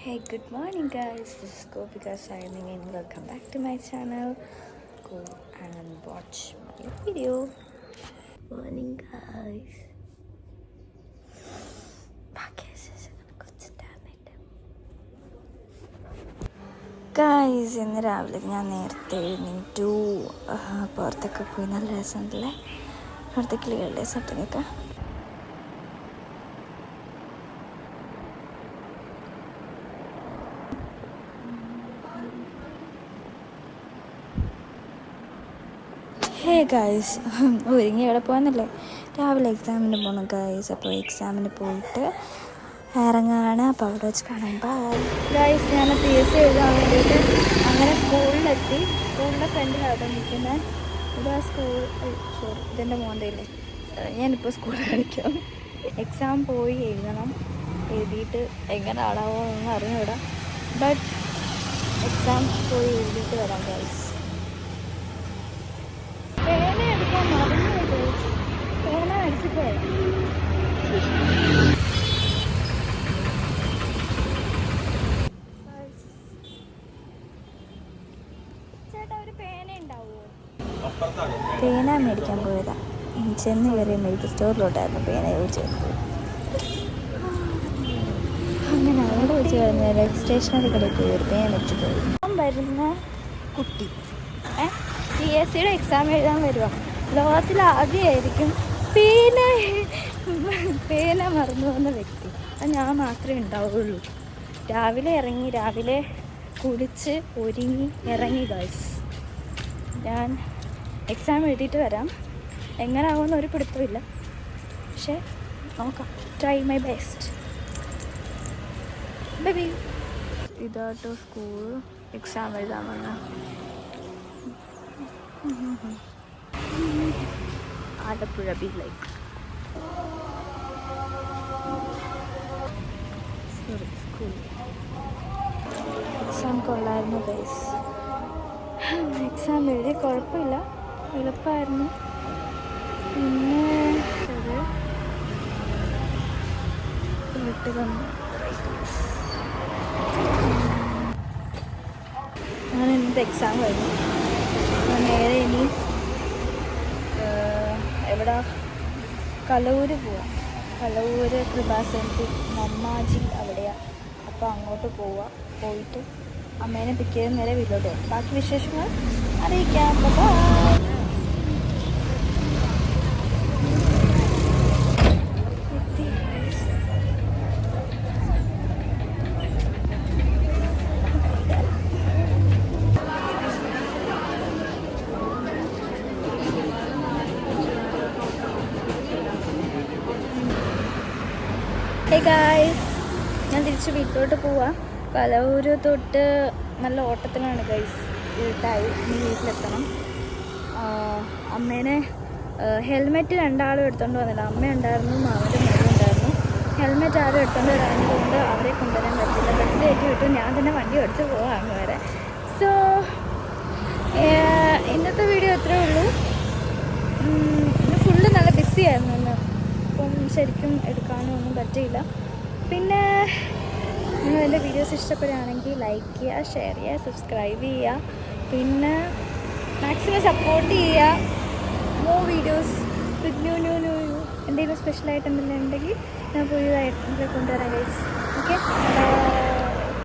Hey, good morning guys, this is Gopika signing in. Welcome back to my channel. Go and watch my video. Morning guys. Guys ഇന്ന് രാവിലെ ഞാൻ നേരത്തെ എഴുന്നേറ്റു. പുറത്തൊക്കെ പോയി നല്ല രസമുണ്ടല്ലേ, അവിടുത്തെ കിളികളുടെ സട്ടിങ്ങൊക്കെ. ഹേ ഗായ്സ്, ഒരുങ്ങി എവിടെ പോകാന്നല്ലേ, രാവിലെ എക്സാമിന് പോകണം ഗായ്സ്. അപ്പോൾ എക്സാമിന് പോയിട്ട് ഇറങ്ങാണ്. അപ്പോൾ അവിടെ വെച്ച് കാണാം. Bye guys. ഞാൻ PSC എഴുതാൻ വേണ്ടിയിട്ട് അങ്ങനെ സ്കൂളിലെത്തി. സ്കൂളിൻ്റെ ഫ്രണ്ടിലാണ് നിൽക്കുന്നത്. ഇത് ആ സ്കൂൾ, സോറി ഇതെൻ്റെ മോന്തയില്ലേ. ഞാനിപ്പോൾ സ്കൂളിൽ കളിക്കാം. എക്സാം പോയി എഴുതണം. എഴുതിയിട്ട് എങ്ങനെ ആടാവോ എന്നൊന്നും അറിഞ്ഞൂടാ. ബട്ട് എക്സാം പോയി എഴുതിയിട്ട് വരാം ഗായ്സ്. പേന എടുക്കാൻ മറന്നു ഗായ്സ്. പേന അടിച്ചു പോയി. പേന മേടിക്കാൻ പോയതാ. ചെന്ന് കയറിയ മെഡിക്കൽ സ്റ്റോറിലോട്ടായിരുന്നു പേന യൂസ് ചെയ്തത്. അങ്ങനെ അവിടെ വെച്ച് കഴിഞ്ഞാൽ സ്റ്റേഷനറി കടയിൽ പോയി ഒരു പേന വെച്ച് പോയി. വരുന്ന കുട്ടി PSCയുടെ എക്സാം എഴുതാൻ വരുക. ലോകത്തിൽ ആദ്യമായിരിക്കും പേന മറന്നു പോകുന്ന വ്യക്തി. അത് ഞാൻ മാത്രമേ ഉണ്ടാവുള്ളൂ. രാവിലെ കുളിച്ച് ഒരുങ്ങി ഇറങ്ങി ഗൈസ്. ഞാൻ എക്സാം എഴുതിയിട്ട് വരാം. എങ്ങനെ ആവുമെന്ന് ഒരു പിടുത്തമില്ല, പക്ഷേ നോക്കാം. Try my best. ബേബി ഇതാട്ടോ സ്കൂൾ. എക്സാം എഴുതാൻ വന്ന Alappuzha be like school. Exam കൊള്ളായിരുന്നു ഗൈസ്. എക്സാം എഴുതി കുഴപ്പമില്ല, എളുപ്പമായിരുന്നു. പിന്നെ അങ്ങനെ ഇന്നത്തെ എക്സാം കഴിഞ്ഞു. ഞാൻ നേരെ ഇനി എവിടെ കലൂർ പോവാം. കലൂർ കൃപാസനത്തിൽ മമ്മാജി അവിടെയാണ്. അപ്പോൾ അങ്ങോട്ട് പോയിട്ട് അമ്മേനെ പിക്ക് ചെയ്ത് നേരെ വീട്ടിലോട്ട് പോകും. ബാക്കി വിശേഷങ്ങൾ അറിയിക്കാം. ഹേ ഗായ്സ്, ഞാൻ തിരിച്ച് വീട്ടിലോട്ട് പോവാം. കലൂര് തൊട്ട് നല്ല ഓട്ടത്തിലാണ് ഗൈസ്. ഇരുട്ടായി. ഇനി വീട്ടിലെത്തണം. അമ്മേനെ ഹെൽമെറ്റ് രണ്ടാളും എടുത്തുകൊണ്ട് വന്നില്ല. അമ്മ ഉണ്ടായിരുന്നു, മാമൻ്റെ മോളും ഉണ്ടായിരുന്നു. ഹെൽമെറ്റ് ആരും എടുത്തുകൊണ്ട് വരാനതുകൊണ്ട് അവരെ കൊണ്ടുവരാൻ പറ്റില്ല. ബസ് കയറ്റി വിട്ടു. ഞാൻ തന്നെ വണ്ടി ഓടിച്ച് പോവാം അങ്ങ് വരെ. സോ ഇന്നത്തെ വീഡിയോ അത്രേ ഉള്ളൂ. ഇന്ന് ഫുള്ള് നല്ല ബിസി ആയിരുന്നു ഇന്ന്. അപ്പം ശരിക്കും എടുക്കാനോ ഒന്നും പറ്റിയില്ല. പിന്നെ നിങ്ങൾ എൻ്റെ വീഡിയോസ് ഇഷ്ടപ്പെടുകയാണെങ്കിൽ ലൈക്ക് ചെയ്യുക, ഷെയർ ചെയ്യുക, സബ്സ്ക്രൈബ് ചെയ്യുക. പിന്നെ മാക്സിമം സപ്പോർട്ട് ചെയ്യുക. മോർ വീഡിയോസ് വിത്ത് ന്യൂ എന്തെങ്കിലും സ്പെഷ്യലായിട്ട് എന്തെങ്കിലും ഉണ്ടെങ്കിൽ ഞാൻ പുതിയതായിട്ട് കൊണ്ടുവരാം ഗൈസ്. ഓക്കെ.